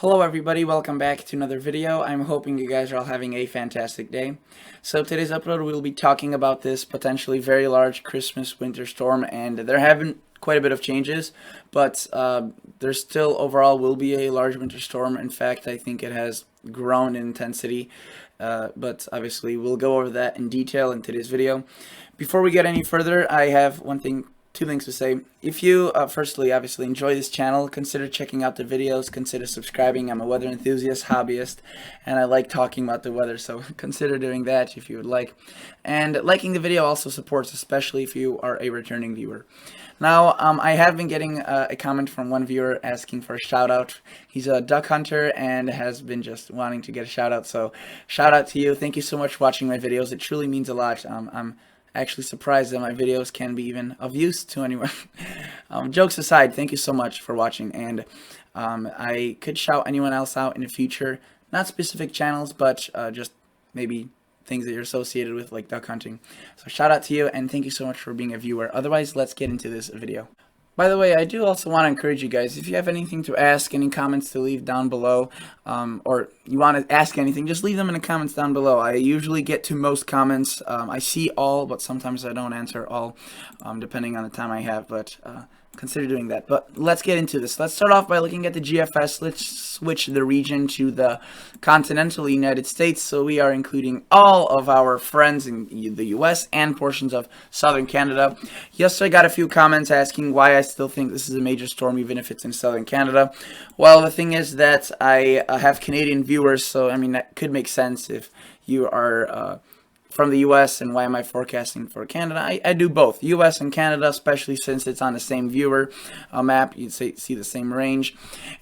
Hello everybody, welcome back to another video. I'm hoping you guys are all having a fantastic day. So today's upload we'll be talking about this potentially very large Christmas winter storm, and there have been quite a bit of changes, but there still overall will be a large winter storm. In fact, I think it has grown in intensity, but obviously we'll go over that in detail in today's video. Before we get any further, I have two things to say. If you, firstly, obviously enjoy this channel, consider checking out the videos, consider subscribing. I'm a weather enthusiast, hobbyist, and I like talking about the weather, so consider doing that if you would like. And liking the video also supports, especially if you are a returning viewer. Now, I have been getting a comment from one viewer asking for a shout out. He's a duck hunter and has been just wanting to get a shout out, so shout out to you. Thank you so much for watching my videos. It truly means a lot. I'm actually surprised that my videos can be even of use to anyone. Jokes aside, thank you so much for watching, and I could shout anyone else out in the future, not specific channels, but just maybe things that you're associated with, like duck hunting. So shout out to you, and thank you so much for being a viewer. Otherwise, let's get into this video. By the way, I do also want to encourage you guys, if you have anything to ask, any comments to leave down below, or you want to ask anything, just leave them in the comments down below. I usually get to most comments. I see all, but sometimes I don't answer all, depending on the time I have, but consider doing that. But let's get into this. Let's start off by looking at the GFS. Let's switch the region to the continental United States. So we are including all of our friends in the US and portions of southern Canada. Yesterday I got a few comments asking why I still think this is a major storm even if it's in southern Canada. Well, the thing is that I have Canadian viewers, so I mean that could make sense if you are from the US, and why am I forecasting for Canada? I do both, US and Canada, especially since it's on the same viewer map. You'd see the same range,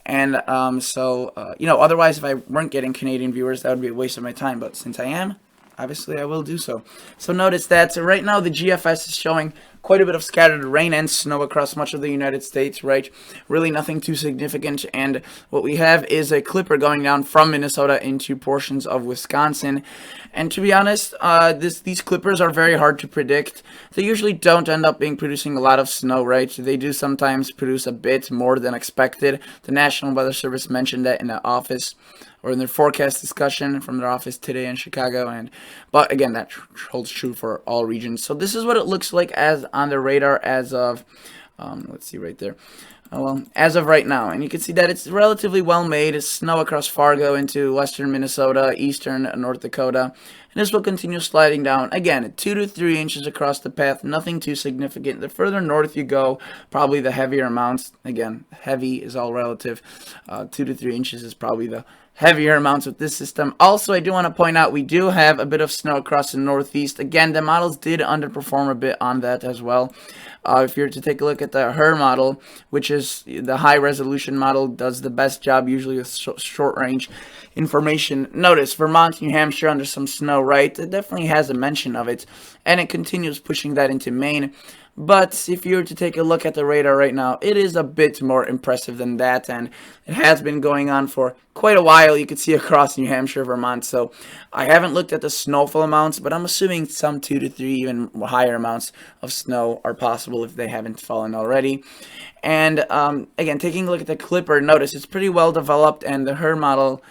and you know, otherwise if I weren't getting Canadian viewers, that would be a waste of my time, but since I am, obviously I will do so. So notice that right now the GFS is showing quite a bit of scattered rain and snow across much of the United States, right? Really nothing too significant, and what we have is a clipper going down from Minnesota into portions of Wisconsin. And to be honest, these clippers are very hard to predict. They usually don't end up producing a lot of snow, right? They do sometimes produce a bit more than expected. The National Weather Service mentioned that in the office, or in their forecast discussion from their office today in Chicago, but again, that holds true for all regions. So this is what it looks like as on the radar as of, let's see right there. Well, as of right now, and you can see that it's relatively well made. It's snow across Fargo into western Minnesota, eastern North Dakota, and this will continue sliding down. Again, 2 to 3 inches across the path, nothing too significant. The further north you go, probably the heavier amounts. Again, heavy is all relative. 2 to 3 inches is probably the heavier amounts with this system. Also, I do want to point out we do have a bit of snow across the northeast. Again, the models did underperform a bit on that as well. If you're to take a look at the HER model, which is the high resolution model, does the best job usually with short range information. Notice Vermont, New Hampshire under some snow, right? It definitely has a mention of it, and it continues pushing that into Maine. But if you were to take a look at the radar right now, it is a bit more impressive than that, and it has been going on for quite a while. You can see across New Hampshire, Vermont. So I haven't looked at the snowfall amounts, but I'm assuming some 2 to 3, even higher amounts of snow are possible if they haven't fallen already. And again, taking a look at the clipper, notice it's pretty well developed, and the HER model,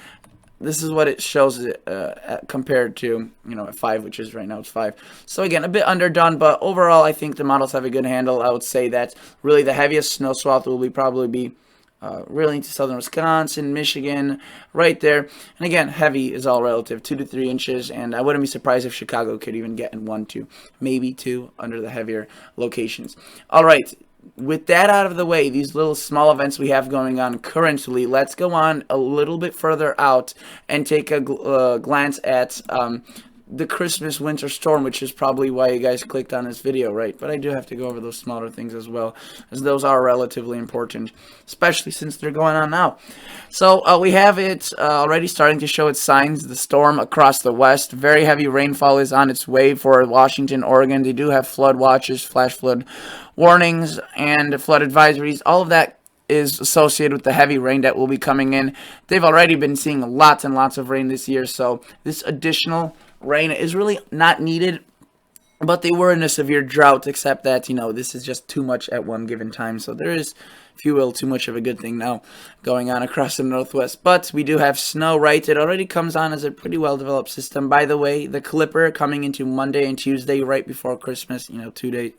this is what it shows compared to, you know, at 5, which is right now it's 5. So again, a bit underdone, but overall I think the models have a good handle. I would say that really the heaviest snow swath will probably be really into southern Wisconsin, Michigan, right there. And again, heavy is all relative, 2 to 3 inches, and I wouldn't be surprised if Chicago could even get in 1 to maybe 2 under the heavier locations. All right. With that out of the way, these little small events we have going on currently, let's go on a little bit further out and take a glance at the Christmas winter storm, which is probably why you guys clicked on this video, right? But I do have to go over those smaller things as well, as those are relatively important, especially since they're going on now. So we have it already starting to show its signs. The storm across the west, very heavy rainfall is on its way for Washington, Oregon. They do have flood watches, flash flood warnings, and flood advisories. All of that is associated with the heavy rain that will be coming in. They've already been seeing lots and lots of rain this year, so this additional rain is really not needed, but they were in a severe drought, except that, you know, this is just too much at one given time. So there is if you will, too much of a good thing now going on across the Northwest. But we do have snow, right? It already comes on as a pretty well-developed system. By the way, the Clipper coming into Monday and Tuesday right before Christmas, 2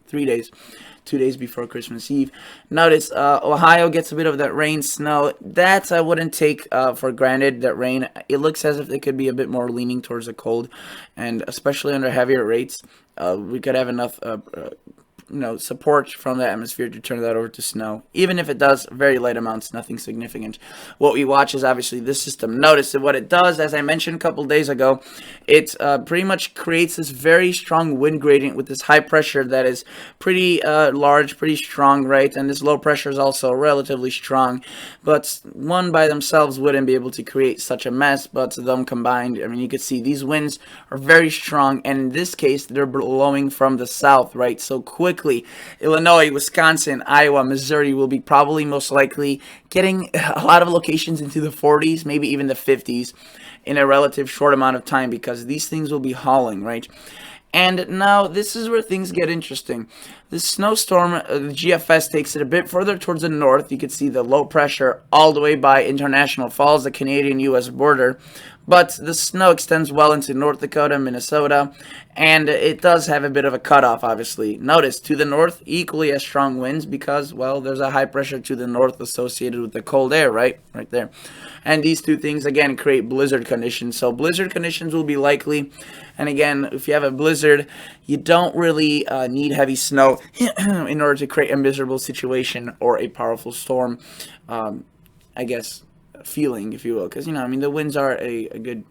days before Christmas Eve. Notice Ohio gets a bit of that rain, snow. That I wouldn't take for granted, that rain. It looks as if they could be a bit more leaning towards the cold, and especially under heavier rates, we could have enough support from the atmosphere to turn that over to snow. Even if it does, very light amounts, nothing significant. What we watch is obviously this system. Notice that what it does, as I mentioned a couple days ago, it pretty much creates this very strong wind gradient with this high pressure that is pretty large, pretty strong, right? And this low pressure is also relatively strong. But one by themselves wouldn't be able to create such a mess, but them combined, I mean, you could see these winds are very strong, and in this case, they're blowing from the south, right? So quickly, Illinois, Wisconsin, Iowa, Missouri will be probably most likely getting a lot of locations into the 40s, maybe even the 50s in a relative short amount of time, because these things will be hauling, right? And now this is where things get interesting. This snowstorm, the GFS takes it a bit further towards the north. You can see the low pressure all the way by International Falls, the Canadian-U.S. border. But the snow extends well into North Dakota, Minnesota, and it does have a bit of a cutoff, obviously. Notice, to the north, equally as strong winds because, well, there's a high pressure to the north associated with the cold air, right there. And these two things, again, create blizzard conditions. So blizzard conditions will be likely. And again, if you have a blizzard, you don't really need heavy snow in order to create a miserable situation or a powerful storm, I guess, feeling, if you will, because the winds are a good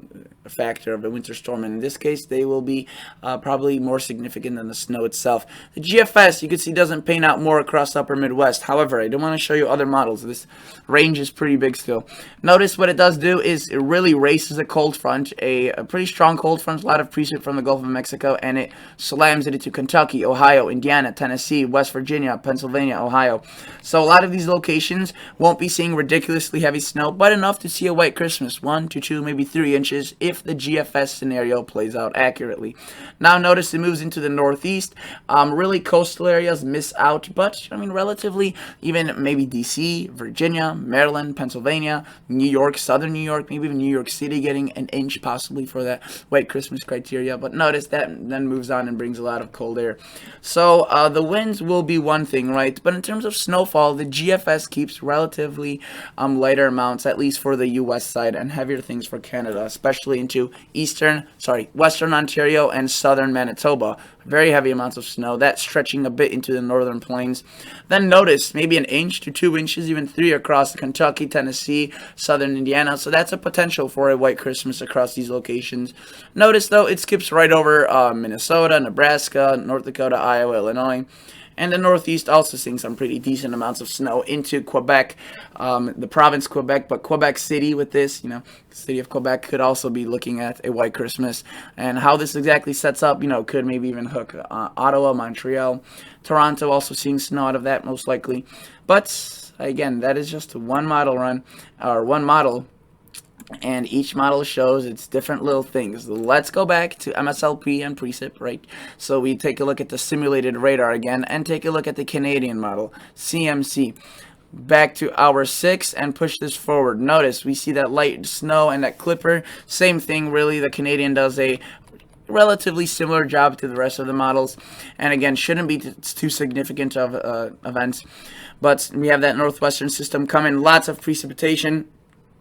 factor of a winter storm, and in this case they will be probably more significant than the snow itself. The GFS, you can see, doesn't paint out more across the upper Midwest. However, I do want to show you other models. This range is pretty big still. Notice what it does do is it really races a cold front, a pretty strong cold front, a lot of precip from the Gulf of Mexico, and it slams it into Kentucky, Ohio, Indiana, Tennessee, West Virginia, Pennsylvania, Ohio. So a lot of these locations won't be seeing ridiculously heavy snow, but enough to see a white Christmas, 1 to 2, maybe 3 inches, if the GFS scenario plays out accurately. Now notice it moves into the northeast. Really coastal areas miss out, but relatively, even maybe DC, Virginia, Maryland, Pennsylvania, New York, southern New York, maybe even New York City getting an inch possibly for that white Christmas criteria. But notice that then moves on and brings a lot of cold air. So the winds will be one thing, right? But in terms of snowfall, the GFS keeps relatively lighter amounts, at least for the U.S. side, and heavier things for Canada, especially into western Ontario and southern Manitoba. Very heavy amounts of snow. That's stretching a bit into the northern plains. Then notice maybe an inch to 2 inches, even 3 across Kentucky, Tennessee, southern Indiana. So that's a potential for a white Christmas across these locations. Notice though it skips right over Minnesota, Nebraska, North Dakota, Iowa, Illinois. And the Northeast also seeing some pretty decent amounts of snow into Quebec, the province Quebec, but Quebec City with this, the city of Quebec could also be looking at a white Christmas. And how this exactly sets up, could maybe even hook Ottawa, Montreal, Toronto also seeing snow out of that most likely. But again, that is just one model run, or one model. And each model shows its different little things. Let's go back to MSLP and precip, right? So we take a look at the simulated radar again and take a look at the Canadian model, CMC. Back to hour 6 and push this forward. Notice we see that light snow and that clipper. Same thing really. The Canadian does a relatively similar job to the rest of the models. And again, shouldn't be too significant of events. But we have that northwestern system coming. Lots of precipitation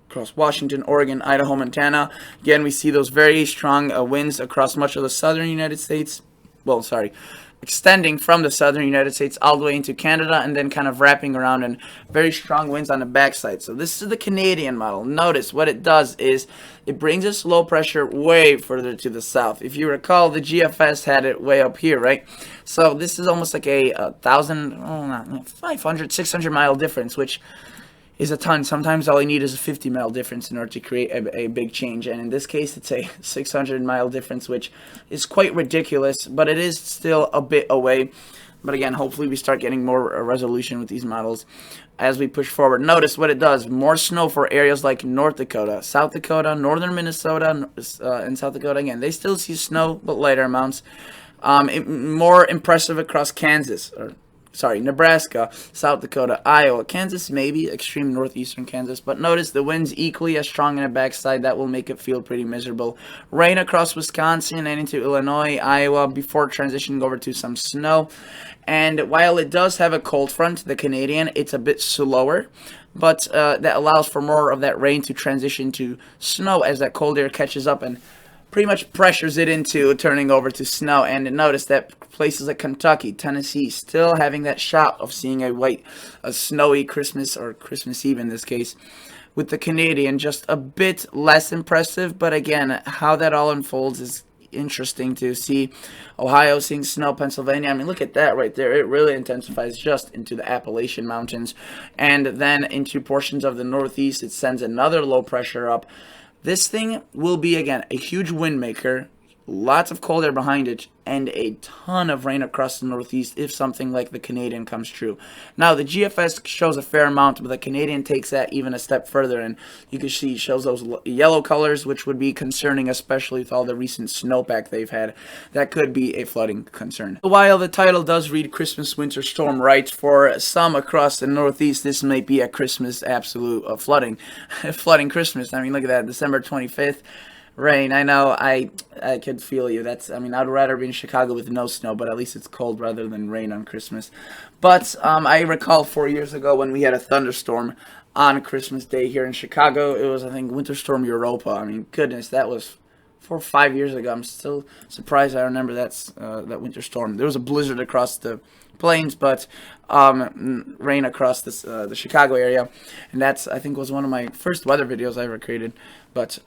across Washington, Oregon, Idaho, Montana. Again, we see those very strong winds across much of the southern United States. Well, sorry, extending from the southern United States all the way into Canada and then kind of wrapping around, and very strong winds on the backside. So this is the Canadian model. Notice what it does is it brings this low pressure way further to the south. If you recall, the GFS had it way up here, right? So this is almost like a 500, 600 mile difference, which is a ton. Sometimes all you need is a 50-mile difference in order to create a big change, and in this case it's a 600-mile difference, which is quite ridiculous, but it is still a bit away. But again, hopefully we start getting more resolution with these models as we push forward. Notice what it does. More snow for areas like North Dakota, South Dakota, northern Minnesota, and South Dakota. Again, they still see snow, but lighter amounts. More impressive across Kansas, or Nebraska, South Dakota, Iowa, Kansas, maybe extreme northeastern Kansas. But notice the winds equally as strong in the backside. That will make it feel pretty miserable. Rain across Wisconsin and into Illinois, Iowa before transitioning over to some snow. And while it does have a cold front, the Canadian, it's a bit slower. But that allows for more of that rain to transition to snow as that cold air catches up and pretty much pressures it into turning over to snow. And notice that places like Kentucky, Tennessee, still having that shot of seeing a snowy Christmas, or Christmas Eve in this case, with the Canadian just a bit less impressive. But again, how that all unfolds is interesting to see. Ohio seeing snow, Pennsylvania, I mean, look at that right there. It really intensifies just into the Appalachian Mountains, and then into portions of the Northeast. It sends another low pressure up. This thing will be, again, a huge wind maker, lots of cold air behind it, and a ton of rain across the Northeast if something like the Canadian comes true. Now, the GFS shows a fair amount, but the Canadian takes that even a step further, and you can see it shows those yellow colors, which would be concerning, especially with all the recent snowpack they've had. That could be a flooding concern. While the title does read Christmas Winter Storm, right, for some across the Northeast, this might be a Christmas absolute flooding. Flooding Christmas. I mean, look at that, December 25th. Rain, I know, I could feel you. I'd rather be in Chicago with no snow, but at least it's cold rather than rain on Christmas. But I recall 4 years ago when we had a thunderstorm on Christmas Day here in Chicago. It was, I think, Winter Storm Europa. I mean, goodness, that was 4 or 5 years ago. I'm still surprised I remember that winter storm. There was a blizzard across the plains, but rain across the Chicago area, and that's, I think, was one of my first weather videos I ever created. But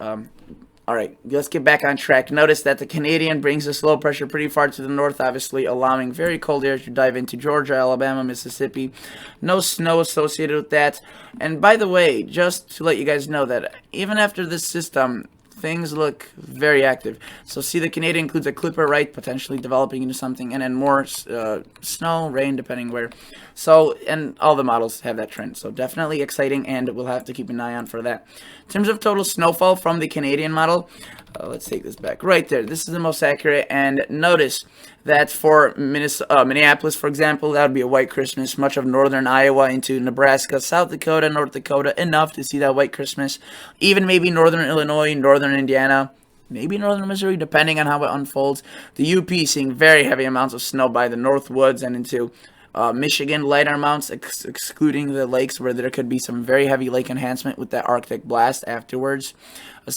all right, let's get back on track. Notice that the Canadian brings this low pressure pretty far to the north, obviously allowing very cold air to dive into Georgia, Alabama, Mississippi. No snow associated with that. And by the way, just to let you guys know that even after this system, things look very active. So see, the Canadian includes a clipper, right, potentially developing into something, and then more snow, rain, depending where. So, and all the models have that trend. So definitely exciting, and we'll have to keep an eye on for that. In terms of total snowfall from the Canadian model, let's take this back. Right there, this is the most accurate, and notice that for Minneapolis, for example, that would be a white Christmas. Much of northern Iowa into Nebraska, South Dakota, North Dakota, enough to see that white Christmas. Even maybe northern Illinois, northern Indiana, maybe northern Missouri, depending on how it unfolds. The UP seeing very heavy amounts of snow by the Northwoods and into Michigan, lighter amounts, excluding the lakes where there could be some very heavy lake enhancement with that Arctic blast afterwards.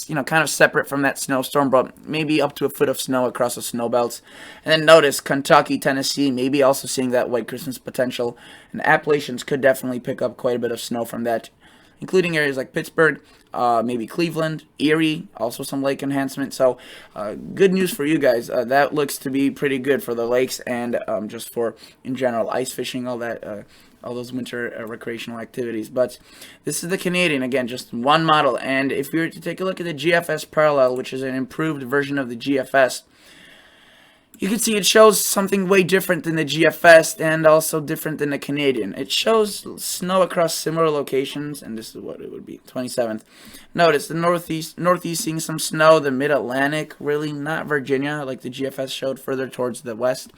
Kind of separate from that snowstorm, but maybe up to a foot of snow across the snow belts. And then notice Kentucky, Tennessee, maybe also seeing that white Christmas potential. And the Appalachians could definitely pick up quite a bit of snow from that, including areas like Pittsburgh, maybe Cleveland, Erie, also some lake enhancement. So good news for you guys. That looks to be pretty good for the lakes and just for, in general, ice fishing, all that, all those winter recreational activities. But this is the Canadian, again, just one model. And if we were to take a look at the GFS Parallel, which is an improved version of the GFS, you can see it shows something way different than the GFS and also different than the Canadian. It shows snow across similar locations, and this is what it would be, 27th. Notice the northeast seeing some snow, the mid-Atlantic, really not Virginia, like the GFS showed, further towards the west.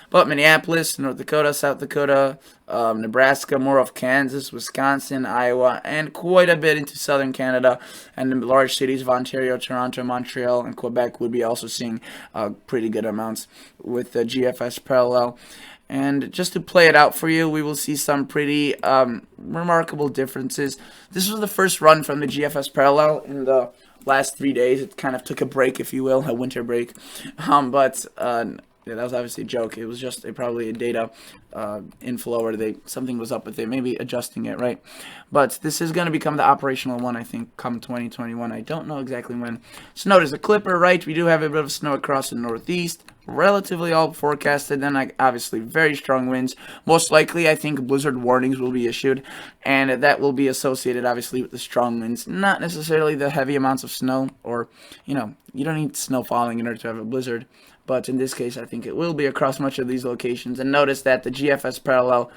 But Minneapolis, North Dakota, South Dakota, Nebraska, more of Kansas, Wisconsin, Iowa, and quite a bit into southern Canada, and the large cities of Ontario, Toronto, Montreal, and Quebec would be also seeing pretty good amounts with the GFS Parallel. And just to play it out for you, we will see some pretty remarkable differences. This was the first run from the GFS Parallel in the last 3 days. It kind of took a break, if you will, a winter break. Yeah, that was obviously a joke. It was just probably a data inflow, or something was up with it, maybe adjusting it, right? But this is going to become the operational one, I think, come 2021. I don't know exactly when. So notice the clipper, right? We do have a bit of snow across the northeast. Relatively all forecasted, then obviously very strong winds. Most likely, I think blizzard warnings will be issued, and that will be associated obviously with the strong winds, not necessarily the heavy amounts of snow, or you don't need snow falling in order to have a blizzard. but in this case I think it will be across much of these locations. And notice that the GFS parallel,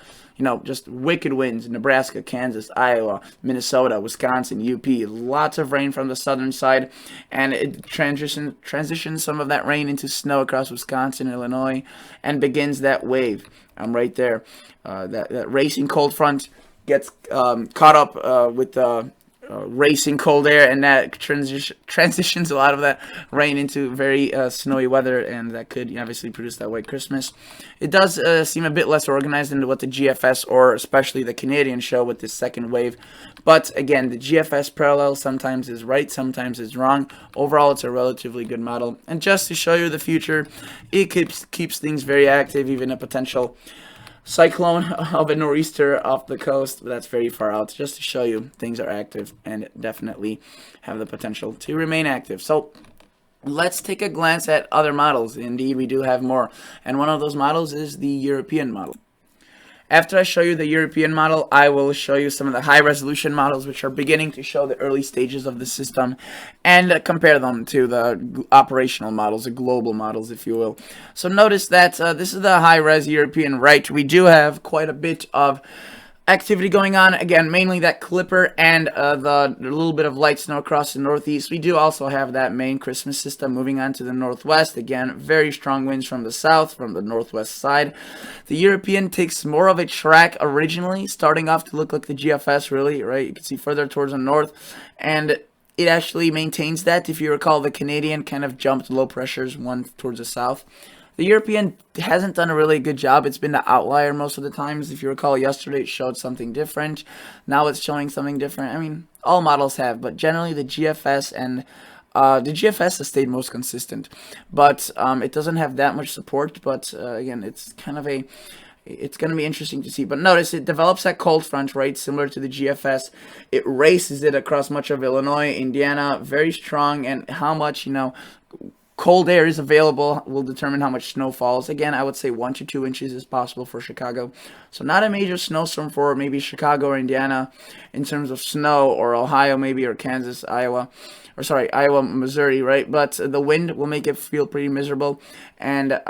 just wicked winds: Nebraska, Kansas, Iowa, Minnesota, Wisconsin, UP. Lots of rain from the southern side, and it transitions some of that rain into snow across Wisconsin, Illinois, and begins that wave. Right there. That racing cold front gets caught up with the racing cold air, and that transitions a lot of that rain into very snowy weather, and that could obviously produce that white Christmas. It does seem a bit less organized than what the GFS or especially the Canadian show with this second wave, but again, the GFS parallel sometimes is right, sometimes is wrong. Overall, it's a relatively good model, and just to show you the future, it keeps things very active. Even a potential cyclone of a nor'easter off the coast, that's very far out, just to show you things are active and definitely have the potential to remain active. So let's take a glance at other models. Indeed, we do have more, and one of those models is the European model. After I show you the European model, I will show you some of the high-resolution models, which are beginning to show the early stages of the system, and compare them to the operational models, the global models, if you will. So notice that this is the high-res European, right? We do have quite a bit of activity going on. Again, mainly that clipper and the little bit of light snow across the northeast. We do also have that main Christmas system moving on to the northwest. Again, very strong winds from the south, from the northwest side. The European takes more of a track originally, starting off to look like the GFS, really, right? You can see further towards the north, and it actually maintains that. If you recall, the Canadian kind of jumped low pressures, one towards the south. The European hasn't done a really good job. It's been the outlier most of the times. If you recall, yesterday it showed something different. Now it's showing something different. I mean, all models have, but generally the GFS and the GFS has stayed most consistent. But it doesn't have that much support. But again, it's kind of it's going to be interesting to see. But notice it develops that cold front, right, similar to the GFS. It races it across much of Illinois, Indiana, very strong, and how much, cold air is available will determine how much snow falls. Again, I would say 1 to 2 inches is possible for Chicago. So not a major snowstorm for maybe Chicago or Indiana in terms of snow, or Ohio maybe, or Kansas, Iowa, Missouri, right? But the wind will make it feel pretty miserable, and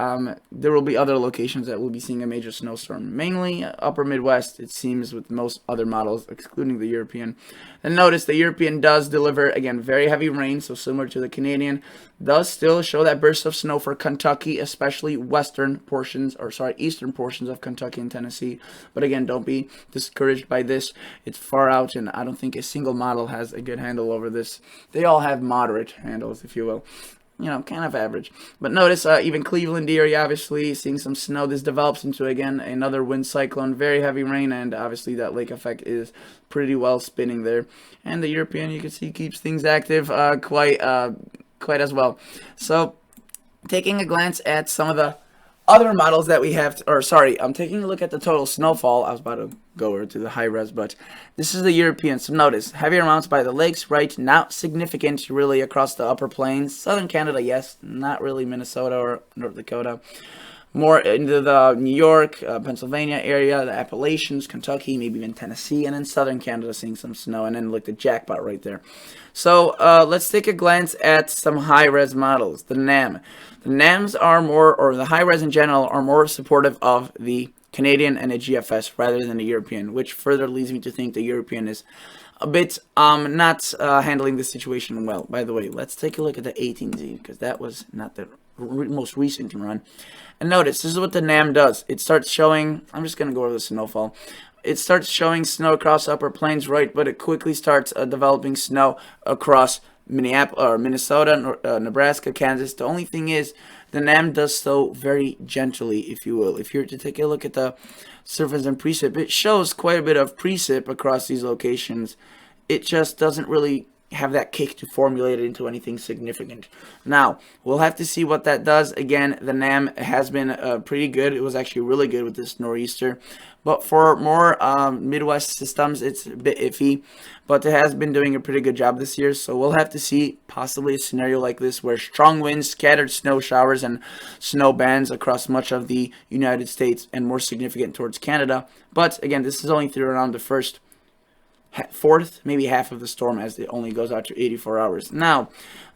there will be other locations that will be seeing a major snowstorm. Mainly upper Midwest, it seems, with most other models, excluding the European. And notice the European does deliver, again, very heavy rain, so similar to the Canadian. Does still show that burst of snow for Kentucky, especially eastern portions of Kentucky and Tennessee. But again, don't be discouraged by this. It's far out, and I don't think a single model has a good handle over this. They all have moderate handles, if you will. Kind of average. But notice even Cleveland area, obviously seeing some snow. This develops into, again, another wind cyclone, very heavy rain, and obviously that lake effect is pretty well spinning there. And the European, you can see, keeps things active quite as well. So taking a glance at some of the other models that we have, I'm taking a look at the total snowfall. I was about to go over to the high res, but this is the European. So notice, heavier amounts by the lakes, right? Not significant really across the upper plains. Southern Canada, yes. Not really Minnesota or North Dakota. More into the New York, Pennsylvania area, the Appalachians, Kentucky, maybe even Tennessee, and then Southern Canada seeing some snow, and then look, the jackpot right there. So let's take a glance at some high-res models. The NAM. The NAMs are more, or the high-res in general, are more supportive of the Canadian and the GFS rather than the European, which further leads me to think the European is a bit not handling the situation well. By the way, let's take a look at the 18Z, because that was not the most recent run. And notice, this is what the NAM does. It starts showing, I'm just going to go over the snowfall. It starts showing snow across upper plains, right, but it quickly starts developing snow across Minnesota, Nebraska, Kansas. The only thing is, the NAM does so very gently, if you will. If you were to take a look at the surface and precip, it shows quite a bit of precip across these locations. It just doesn't really have that kick to formulate it into anything significant. Now, we'll have to see what that does. Again, the NAM has been pretty good. It was actually really good with this nor'easter. But for more Midwest systems, it's a bit iffy. But it has been doing a pretty good job this year. So we'll have to see possibly a scenario like this where strong winds, scattered snow showers, and snow bands across much of the United States and more significant towards Canada. But again, this is only through around the fourth, maybe half of the storm, as it only goes out to 84 hours. Now,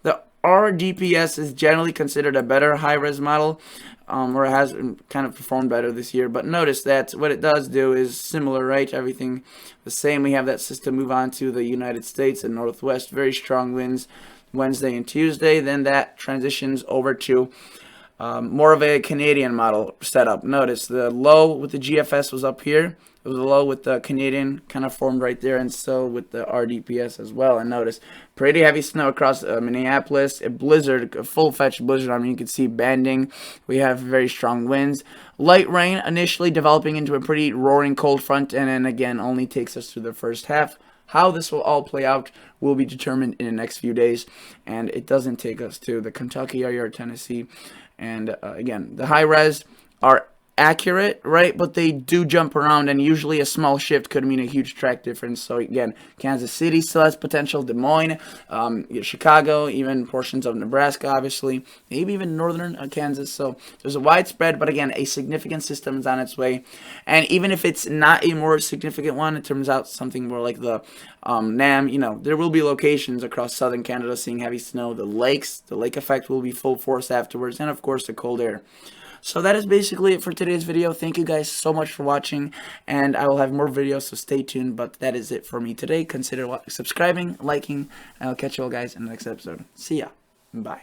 the Our DPS is generally considered a better high-res model, or it has kind of performed better this year. But notice that what it does do is similar, right? Everything the same. We have that system move on to the United States and Northwest. Very strong winds Wednesday and Tuesday. Then that transitions over to more of a Canadian model setup. Notice the low with the GFS was up here. It was a low with the Canadian kind of formed right there, and so with the RDPS as well. And notice pretty heavy snow across Minneapolis. A blizzard, a full-fledged blizzard. I mean, you can see banding. We have very strong winds. Light rain initially developing into a pretty roaring cold front, and then again only takes us through the first half. How this will all play out will be determined in the next few days, and it doesn't take us to the Kentucky area or Tennessee. And again, the high res are accurate, right? But they do jump around, and usually a small shift could mean a huge track difference. So again, Kansas City still has potential, Des Moines, Chicago, even portions of Nebraska, obviously, maybe even northern Kansas. So there's a widespread, but again, a significant system is on its way. And even if it's not a more significant one, it turns out something more like the NAM, there will be locations across southern Canada seeing heavy snow. The lakes, the lake effect will be full force afterwards, and of course the cold air. So that is basically it for today's video. Thank you guys so much for watching, and I will have more videos, so stay tuned. But that is it for me today. Consider subscribing, liking, and I'll catch you all guys in the next episode. See ya. Bye.